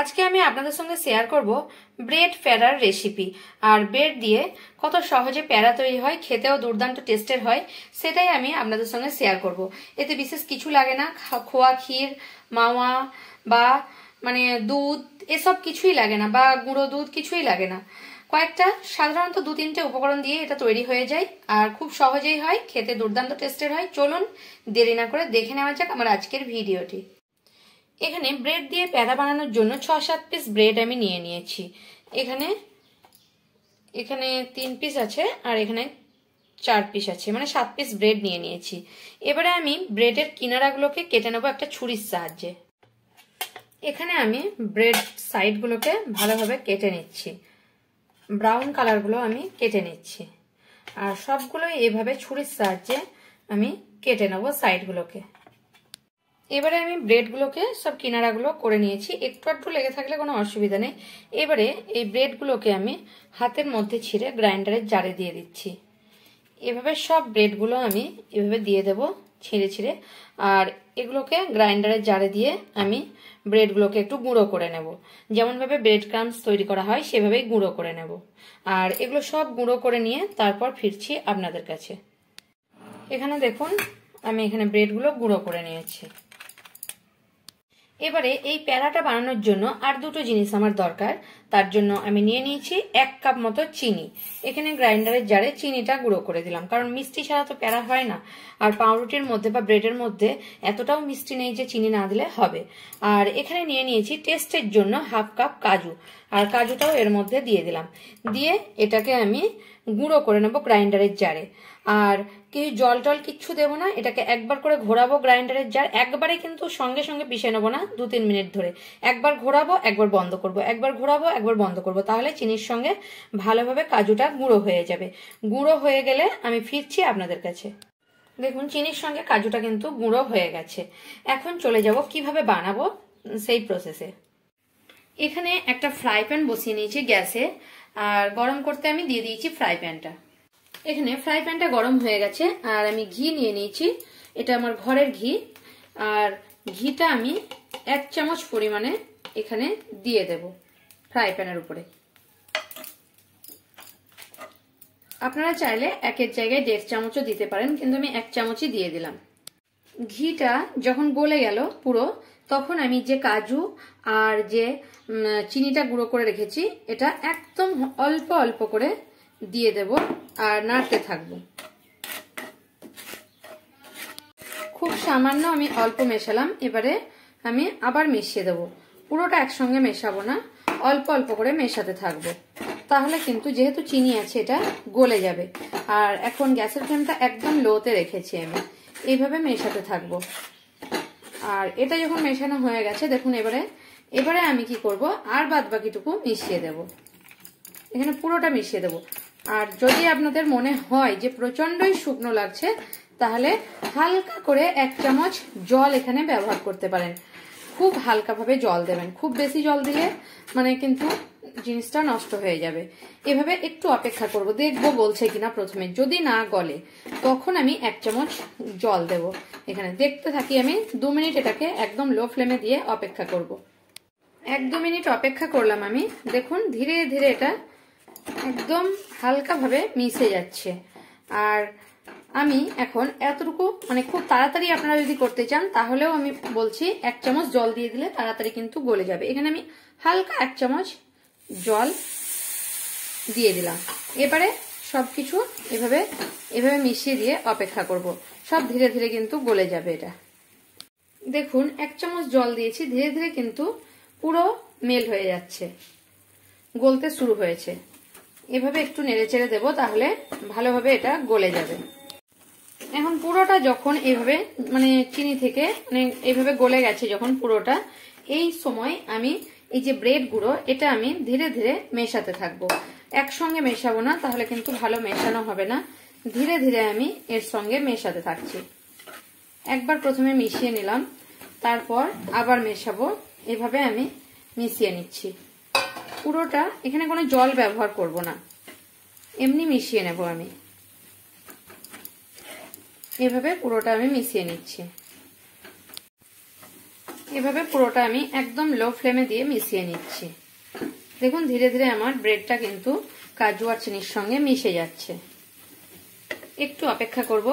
আজকে আমি আপনাদের সঙ্গে শেয়ার করব ব্রেড প্যারার রেসিপি। আর ব্রেড দিয়ে কত সহজে প্যারা তৈরি হয়, খেতেও দুর্দান্ত টেস্টের হয়, সেটাই আমি আপনাদের সঙ্গে শেয়ার করব। এতে বিশেষ কিছু লাগে না, খোয়া ক্ষীর, মাওয়া বা দুধ এসব কিছুই লাগে না, বা গুঁড়ো দুধ কিছুই লাগে না। কয়েকটা সাধারণত 2-3টে উপকরণ দিয়ে এটা তৈরি হয়ে যায় আর খুব সহজেই হয়, খেতে দুর্দান্ত টেস্টের হয়। চলুন দেরি না করে দেখে নেওয়া যাক আমার আজকের ভিডিওটি। এখানে ব্রেড দিয়ে প্যারা বানানোর জন্য 6-7 পিস ব্রেড আমি নিয়ে নিয়েছি। এখানে 3 পিস আছে আর এখানে 4 পিস আছে, 7 পিস ব্রেড নিয়ে নিয়েছি। এবারে আমি ব্রেডের কিনারাগুলোকে কেটে নেবো একটা ছুরির সাহায্যে। এখানে আমি ব্রেড সাইডগুলোকে ভালোভাবে কেটে নিচ্ছি, ব্রাউন কালারগুলো আমি কেটে নিচ্ছি। আর সবগুলোই এভাবে ছুরির সাহায্যে আমি কেটে নেবো সাইডগুলোকে। এবারে আমি ব্রেডগুলোকে সব কিনারাগুলো করে নিয়েছি, একটু একটু লেগে থাকলে কোনো অসুবিধা নেই। এবারে এই ব্রেডগুলোকে আমি হাতের মধ্যে ছিঁড়ে গ্রাইন্ডারের জারে দিয়ে দিচ্ছি। এভাবে সব ব্রেডগুলো আমি এভাবে দিয়ে দেব ছিঁড়ে ছিঁড়ে। আর এগুলোকে গ্রাইন্ডারের জারে দিয়ে আমি ব্রেডগুলোকে একটু গুঁড়ো করে নেব, যেমনভাবে ব্রেড ক্রাম্বস তৈরি করা হয় সেভাবেই গুঁড়ো করে নেব। আর এগুলো সব গুঁড়ো করে নিয়ে তারপর ফিরছি আপনাদের কাছে। এখানে দেখুন আমি এখানে ব্রেডগুলো গুঁড়ো করে নিয়েছি। এবারে এই প্যারাটা বানানোর জন্য আর দুটো জিনিস আমার দরকার। তার জন্য আমি নিয়ে নিয়েছি 1 কাপ মতো চিনি। এখানে গ্রাইন্ডারের জারে চিনিটা গুঁড়ো করে দিলাম, কারণ মিষ্টি ছাড়া তো প্যারা হয় না। আর পাউরুটির মধ্যে বা ব্রেডের মধ্যে এতটাও মিষ্টি নেই যে চিনি না দিলে হবে। আর এখানে নিয়ে নিয়েছি টেস্টের জন্য 1/2 কাপ কাজু, আর কাজুটাও এর মধ্যে দিয়ে দিলাম। দিয়ে এটাকে আমি গুঁড়ো করে নেবো গ্রাইন্ডারের জারে। আর কিছু জল টল কিচ্ছু দেবো না, এটাকে একবার করে ঘোরাবো গ্রাইন্ডারের জার। একবারে কিন্তু সঙ্গে সঙ্গে পিষে নেবো না, 2-3 মিনিট ধরে একবার ঘোরাবো, একবার বন্ধ করবো, একবার ঘোরাবো, একবার বন্ধ করবো, তাহলে চিনির সঙ্গে ভালোভাবে কাজুটা গুঁড়ো হয়ে যাবে। গুঁড়ো হয়ে গেলে আমি ফিরছি আপনাদের কাছে। দেখুন চিনির সঙ্গে কাজুটা কিন্তু গুঁড়ো হয়ে গেছে। এখন চলে যাব কিভাবে বানাবো সেই প্রসেসে। এখানে একটা ফ্রাই প্যান বসিয়ে নিয়েছি গ্যাসে, আর গরম করতে আমি দিয়ে দিয়েছি ফ্রাই প্যানটা। এখানে ফ্রাই প্যানটা গরম হয়ে গেছে আর আমি ঘি নিয়ে নিয়েছি, এটা আমার ঘরের ঘি। আর ঘিটা আমি 1 চামচ পরিমাণে এখানে দিয়ে দেব ফ্রাই প্যানের উপরে। আপনারা চাইলে 1-এর জায়গায় 1.5 চামচও দিতে পারেন, কিন্তু আমি 1 চামচই দিয়ে দিলাম। ঘিটা যখন গলে গেল পুরো, তখন আমি যে কাজু আর যে চিনিটা গুঁড়ো করে রেখেছি এটা একদম অল্প অল্প করে দিয়ে দেব আর নাড়তে থাকবো। খুব সামান্য আমি অল্প মেশালাম, এবারে আমি আবার মিশিয়ে দেব। পুরোটা একসঙ্গে মেশাবো না, অল্প অল্প করে মেশাতে থাকবো, তাহলে কিন্তু যেহেতু চিনি আছে এটা গলে যাবে। আর এখন গ্যাসের ফ্লেমটা একদম লোতে রেখেছি আমি, এইভাবে মেশাতে থাকবো। আর এটা যখন মেশানো হয়ে গেছে দেখুন, এবারে আমি কি করব, আর বাদ বাকিটুকু মিশিয়ে দেব। এখানে পুরোটা মিশিয়ে দেব। আর যদি আপনাদের মনে হয় যে প্রচন্ডই শুকনো লাগছে, তাহলে হালকা করে 1 চামচ জল এখানে ব্যবহার করতে পারেন। খুব হালকাভাবে জল দেবেন, খুব বেশি জল দিলে কিন্তু জিনিসটা নষ্ট হয়ে যাবে। এভাবে একটু অপেক্ষা করব, দেখবো গলছে কিনা। প্রথমে যদি না গলে তখন আমি 1 চামচ জল দেব। এখানে দেখতে থাকি আমি 2 মিনিট এটাকে একদম লো ফ্লেমে দিয়ে অপেক্ষা করব। 1-2 মিনিট অপেক্ষা করলাম আমি। দেখুন ধীরে ধীরে এটা একদম হালকাভাবে মিশে যাচ্ছে। আর আমি এখন এতটুকু খুব তাড়াতাড়ি আপনারা যদি করতে চান তাহলেও আমি বলছি 1 চামচ জল দিয়ে দিলে তাড়াতাড়ি কিন্তু গলে যাবে। এখানে আমি হালকা 1 চামচ জল দিয়ে দিলাম। এবারে সবকিছু এভাবে মিশিয়ে দিয়ে অপেক্ষা করব। সব ধীরে ধীরে কিন্তু গলে যাবে এটা। দেখুন 1 চামচ জল দিয়েছি, ধীরে ধীরে কিন্তু পুরো মেল্ট হয়ে যাচ্ছে, গলতে শুরু হয়েছে। এভাবে একটু নেড়ে চেড়ে দেবো, তাহলে ভালোভাবে এটা গলে যাবে। এখন পুরোটা যখন এইভাবে চিনি থেকে এইভাবে গলে গেছে যখন পুরোটা, এই সময় আমি এই যে ব্রেড গুঁড়ো এটা আমি ধীরে ধীরে মেশাতে থাকবো। একসঙ্গে মেশাবো না, তাহলে কিন্তু ভালো মেশানো হবে না। ধীরে ধীরে আমি এর সঙ্গে মেশাতে থাকছি। একবার প্রথমে মিশিয়ে নিলাম, তারপর আবার মেশাবো। এভাবে আমি মিশিয়ে নিচ্ছি পুরোটা। এখানে কোনো জল ব্যবহার করব না, এমনি মিশিয়ে নেব আমি। এভাবে পুরোটা আমি মিশিয়ে নিচ্ছি। এভাবে পুরোটা আমি একদম লো ফ্লেমে দিয়ে মিশিয়ে নিচ্ছি। দেখুন ধীরে ধীরে আমার ব্রেডটা কিন্তু কাজু আর চিনির সঙ্গে মিশে যাচ্ছে। একটু অপেক্ষা করব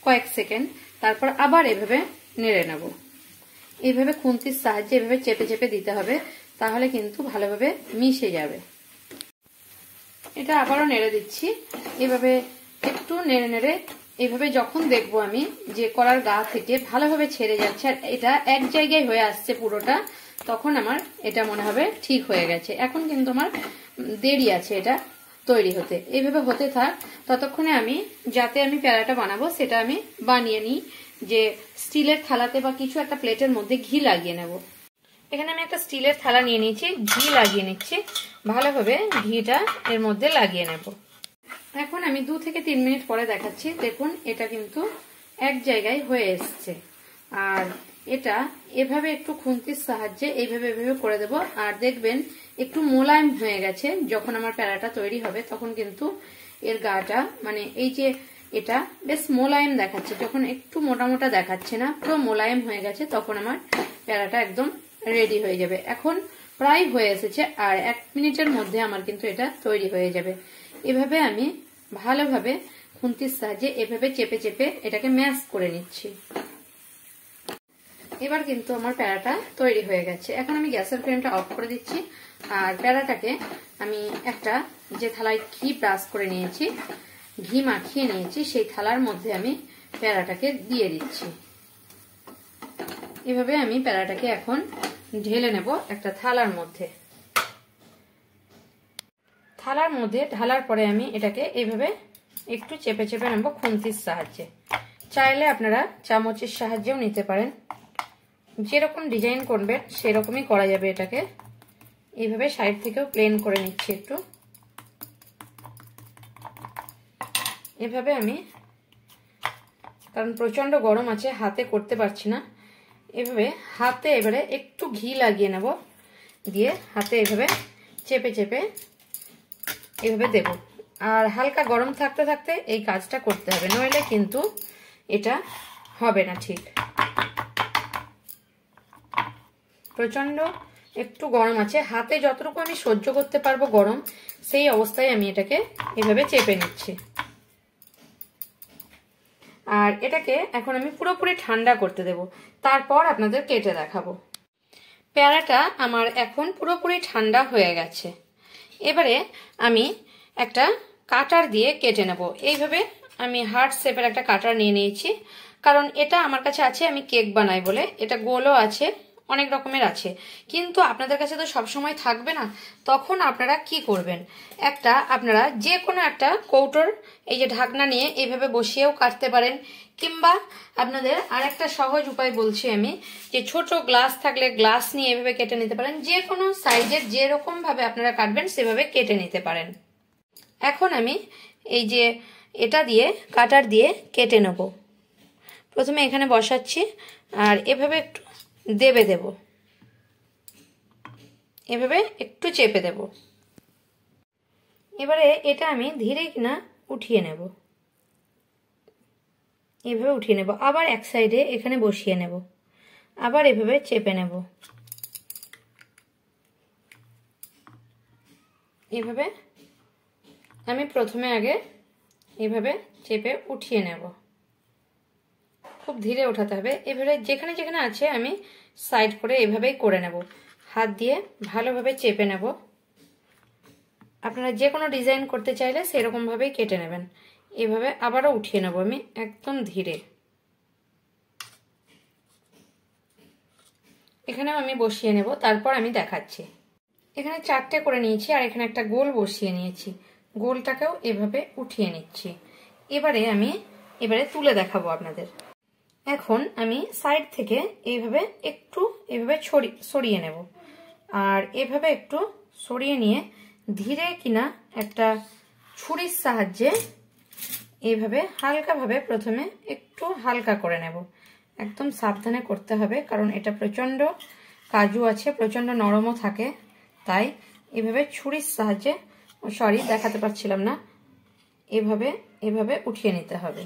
কয়েক সেকেন্ড, তারপর আবার এভাবে নেড়ে নেব। এইভাবে খুন্তির সাহায্যে এভাবে চেপে চেপে দিতে হবে, তাহলে কিন্তু ভালোভাবে মিশে যাবে। এটা আবারও নেড়ে দিচ্ছি। এভাবে একটু নেড়ে নেড়ে এইভাবে যখন দেখবো আমি যে কড়ার গা থেকে ভালোভাবে ছেড়ে যাচ্ছে আর এটা এক জায়গায় হয়ে আসছে পুরোটা, তখন আমার এটা মনে হবে ঠিক হয়ে গেছে। এখন কিন্তু আমার দেরি আছে এটা তৈরি হতে। এইভাবে হতে থাক, ততক্ষণে আমি যাতে আমি প্যারাটা বানাবো সেটা আমি বানিয়ে নিই। যে স্টিলের থালাতে বা কিছু একটা প্লেটের মধ্যে ঘি লাগিয়ে নেব। এখানে আমি একটা স্টিলের থালা নিয়ে নিয়েছি, ঘি লাগিয়ে নিচ্ছি। ভালোভাবে ঘিটা এর মধ্যে লাগিয়ে নেব। এখন আমি 2 থেকে 3 মিনিট পরে দেখাচ্ছি। দেখুন এটা কিন্তু এক জায়গায় হয়ে এসছে। আর এটা এভাবে একটু খুন্তির সাহায্যে এইভাবে এভাবে করে দেব। আর দেখবেন একটু মোলায়েম হয়ে গেছে। যখন আমার প্যারাটা তৈরি হবে তখন কিন্তু এর গাটা মানে এই যে এটা বেশ মোলায়েম দেখাচ্ছে। যখন একটু মোটা মোটা দেখাচ্ছে না, পুরো মোলায়েম হয়ে গেছে, তখন আমার প্যারাটা একদম রেডি হয়ে যাবে। এখন প্রায় হয়ে এসেছে, আর 1 মিনিটের মধ্যে আমার কিন্তু এটা তৈরি হয়ে যাবে। এভাবে আমি ভালোভাবে খুন্তির সাহায্যে এভাবে চেপে চেপে এটাকে ম্যাশ করে নিচ্ছি। এবার কিন্তু আমার প্যারাটা তৈরি হয়ে গেছে। এখন আমি গ্যাসের ফ্লেমটা অফ করে দিচ্ছি। আর প্যারাটাকে আমি একটা যে থালায় ঘি ব্রাশ করে নিয়েছি, ঘি মাখিয়ে নিয়েছি, সেই থালার মধ্যে আমি প্যারাটাকে দিয়ে দিচ্ছি। এভাবে আমি প্যারাটাকে এখন ঢেলে নেব একটা থালার মধ্যে। থালার মধ্যে ঢালার পরে আমি এটাকে এইভাবে একটু চেপে চেপে নেব খুন্তির সাহায্যে। চাইলে আপনারা চামচের সাহায্যেও নিতে পারেন। যেরকম ডিজাইন করবেন সেরকমই করা যাবে। এটাকে এইভাবে সাইড থেকেও প্লেন করে নিচ্ছি একটু। এভাবে আমি, কারণ প্রচন্ড গরম আছে হাতে করতে পারছি না, এভাবে হাতে এবারে একটু ঘি লাগিয়ে নেব। দিয়ে হাতে এভাবে চেপে চেপে এভাবে দেব। আর হালকা গরম থাকতে থাকতে এই কাজটা করতে হবে, নইলে কিন্তু এটা হবে না ঠিক। প্রচন্ড একটু গরম আছে, হাতে যতটুকু আমি সহ্য করতে পারবো গরম, সেই অবস্থায় আমি এটাকে এভাবে চেপে নিচ্ছি। আর এটাকে এখন আমি পুরোপুরি ঠান্ডা করতে দেব, তারপর আপনাদের কেটে দেখাবো। প্যারাটা আমার এখন পুরোপুরি ঠান্ডা হয়ে গেছে। এবারে আমি একটা কাটার দিয়ে কেটে নেব। এইভাবে আমি হার্ট শেপের একটা কাটার নিয়ে নিয়েছি, কারণ এটা আমার কাছে আছে আমি কেক বানাই বলে। এটা গোলও আছে, অনেক রকমের আছে, কিন্তু আপনাদের কাছে তো সবসময় থাকবে না। তখন আপনারা কি করবেন, আপনারা যে কোনো একটা কৌটোর এই যে ঢাকনা নিয়ে এইভাবে বসিয়েও কাটতে পারেন, কিংবা আপনাদের আরেকটা সহজ উপায় বলছি আমি, যে ছোট গ্লাস থাকলে গ্লাস নিয়ে এভাবে কেটে নিতে পারেন। যে কোনো সাইজের যেরকম ভাবে আপনারা কাটবেন সেভাবে কেটে নিতে পারেন। এখন আমি এই যে এটা দিয়ে কাটার দিয়ে কেটে নেব। প্রথমে এখানে বসাচ্ছি আর এভাবে একটু দেবে দেব, এভাবে একটু চেপে দেব। এবারে এটা আমি ধীরে কিনা উঠিয়ে নেব, এভাবে উঠিয়ে নেব। আবার এক সাইডে এখানে বসিয়ে নেব, আবার এভাবে চেপে নেব। এভাবে আমি প্রথমে আগে এভাবে চেপে উঠিয়ে নেব। খুব ধীরে ওঠাতে হবে। এভাবে যেখানে যেখানে আছে আমি সাইড করে এভাবেই করে নেব। হাত দিয়ে ভালোভাবে চেপে নেব। আপনারা যে কোনো ডিজাইন করতে চাইলে সেরকম ভাবেই কেটে নেবেন। এভাবে আবারও উঠিয়ে নেব আমি একদম ধীরে। এখানেও আমি বসিয়ে নেব, তারপর আমি দেখাচ্ছি। এখানে 4টে করে নিয়েছি আর এখানে একটা গোল বসিয়ে নিয়েছি। গোলটাকেও এভাবে উঠিয়ে নিচ্ছি। এবারে তুলে দেখাবো আপনাদের। এখন আমি সাইড থেকে এইভাবে একটু এভাবে সরিয়ে নেব। আর এভাবে একটু সরিয়ে নিয়ে ধীরে কিনা একটা ছুরির সাহায্যে এইভাবে হালকাভাবে প্রথমে একটু হালকা করে নেব। একদম সাবধানে করতে হবে, কারণ এটা প্রচন্ড কাজু আছে, প্রচন্ড নরমও থাকে। তাই এভাবে ছুরির সাহায্যে, দেখাতে পারছিলাম না, এভাবে উঠিয়ে নিতে হবে।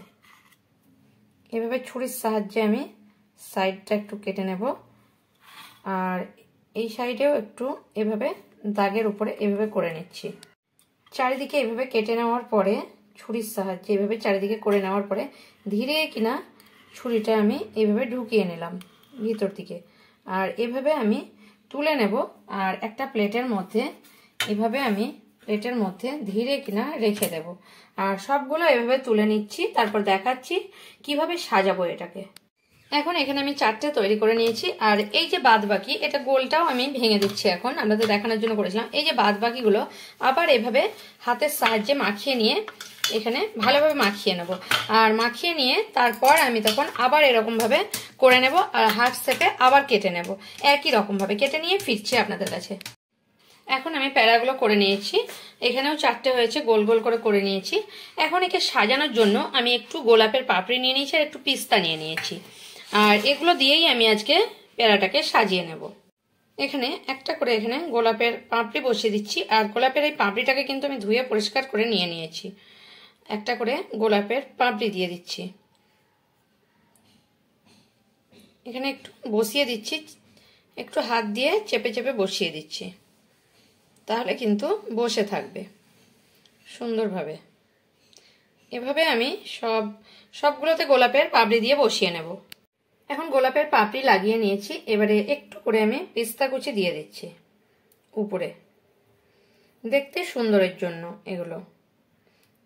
এভাবে ছুরির সাহায্যে আমি সাইডটা একটু কেটে নেব। আর এই সাইডেও একটু এভাবে দাগের উপরে এভাবে করে নিচ্ছি। চারিদিকে এভাবে কেটে নেওয়ার পরে ছুরির সাহায্যে এভাবে চারিদিকে করে নেওয়ার পরে ধীরে কিনা ছুরিটা আমি এভাবে ঢুকিয়ে নিলাম ভিতর দিকে, আর এভাবে আমি তুলে নেব। আর একটা প্লেটের মধ্যে এভাবে আমি প্লেটের মধ্যে ধীরে কিনা রেখে দেব। আর সবগুলো এভাবে তুলে নিচ্ছি, তারপর দেখাচ্ছি কিভাবে সাজাবো এটাকে। এখন এখানে আমি 4টে তৈরি করে নিয়েছি। আর এই যে বাদ বাকি, এটা গোলটাও আমি ভেঙে দিচ্ছি। এখন আপনাদের দেখানোর জন্য করেছিলাম। এই যে বাদ বাকিগুলো আবার এভাবে হাতের সাহায্যে মাখিয়ে নিয়ে এখানে ভালোভাবে মাখিয়ে নেব। আর মাখিয়ে নিয়ে তারপর আমি তখন আবার এরকম ভাবে করে নেব, আর হাত শেপে আবার কেটে নেব। একই রকম ভাবে কেটে নিয়ে ফিরছি আপনাদের কাছে। এখন আমি প্যারাগুলো করে নিয়েছি, এখানেও 4টে হয়েছে, গোল গোল করে নিয়েছি। এখন একে সাজানোর জন্য আমি একটু গোলাপের পাপড়ি নিয়ে নিয়েছি আর একটু পিস্তা নিয়ে নিয়েছি। আর এগুলো দিয়েই আমি আজকে প্যারাটাকে সাজিয়ে নেব। এখানে একটা করে এখানে গোলাপের পাপড়ি বসিয়ে দিচ্ছি। আর গোলাপের এই পাপড়িটাকে কিন্তু আমি ধুয়ে পরিষ্কার করে নিয়ে নিয়েছি। একটা করে গোলাপের পাপড়ি দিয়ে দিচ্ছি, এখানে একটু বসিয়ে দিচ্ছি, একটু হাত দিয়ে চেপে চেপে বসিয়ে দিচ্ছি, তাহলে কিন্তু বসে থাকবে সুন্দরভাবে। এভাবে আমি সবগুলোতে গোলাপের পাপড়ি দিয়ে বসিয়ে নেব। এখন গোলাপের পাপড়ি লাগিয়ে নিয়েছি, এবারে একটু করে আমি পিস্তা কুচি দিয়ে দিচ্ছি উপরে, দেখতে সুন্দরের জন্য এগুলো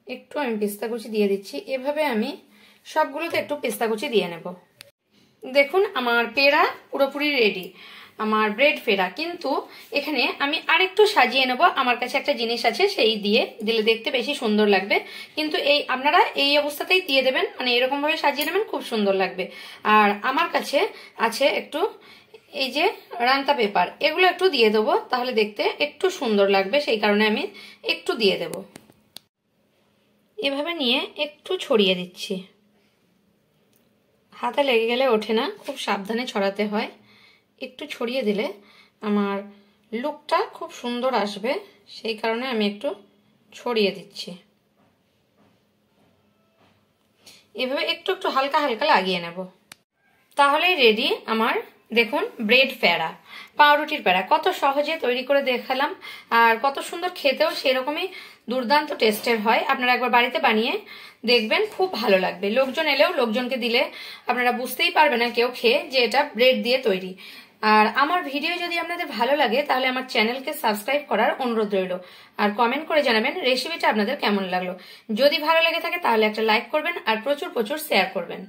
একটু আমি পিস্তা কুচি দিয়ে দিচ্ছি। এভাবে আমি সবগুলোতে একটু পিস্তা কুচি দিয়ে নেব। দেখুন আমার পেড়া পুরোপুরি রেডি, আমার ব্রেড পেড়া। কিন্তু এখানে আমি আরেকটু সাজিয়ে নেব। আমার কাছে একটা জিনিস আছে, সেই দিয়ে দিলে দেখতে বেশি সুন্দর লাগবে। কিন্তু আপনারা এই অবস্থাতেই দিয়ে দেবেন, মানে এরকম ভাবে সাজিয়ে নেবেন, খুব সুন্দর লাগবে। আর আমার কাছে আছে একটু এই যে রান্তা পেপার, এগুলো একটু দিয়ে দেবো, তাহলে দেখতে একটু সুন্দর লাগবে, সেই কারণে আমি একটু দিয়ে দেব। এভাবে নিয়ে একটু ছড়িয়ে দিচ্ছি, হাতে লেগে গেলে ওঠে না, খুব সাবধানে ছড়াতে হয়। একটু ছড়িয়ে দিলে আমার লুকটা খুব সুন্দর আসবে, সেই কারণে আমি একটু ছড়িয়ে দিচ্ছি। এভাবে একটু একটু হালকা হালকা লাগিয়ে নেব, তাহলেই রেডি আমার দেখুন ব্রেড প্যারা, পাউরুটির প্যারা। কত সহজে তৈরি করে দেখালাম, আর কত সুন্দর খেতেও সেরকমই দুর্দান্ত টেস্টের হয়। আপনারা একবার বাড়িতে বানিয়ে দেখবেন, খুব ভালো লাগবে। লোকজন এলেও লোকজনকে দিলে আপনারা বুঝতেই পারবে না কেউ খেয়ে যে এটা ব্রেড দিয়ে তৈরি। আর আমার ভিডিও যদি আপনাদের ভালো লাগে তাহলে আমার চ্যানেলকে সাবস্ক্রাইব করার অনুরোধ রইল। আর কমেন্ট করে জানাবেন রেসিপিটা আপনাদের কেমন লাগলো। যদি ভালো লেগে থাকে তাহলে একটা লাইক করবেন আর প্রচুর প্রচুর শেয়ার করবেন।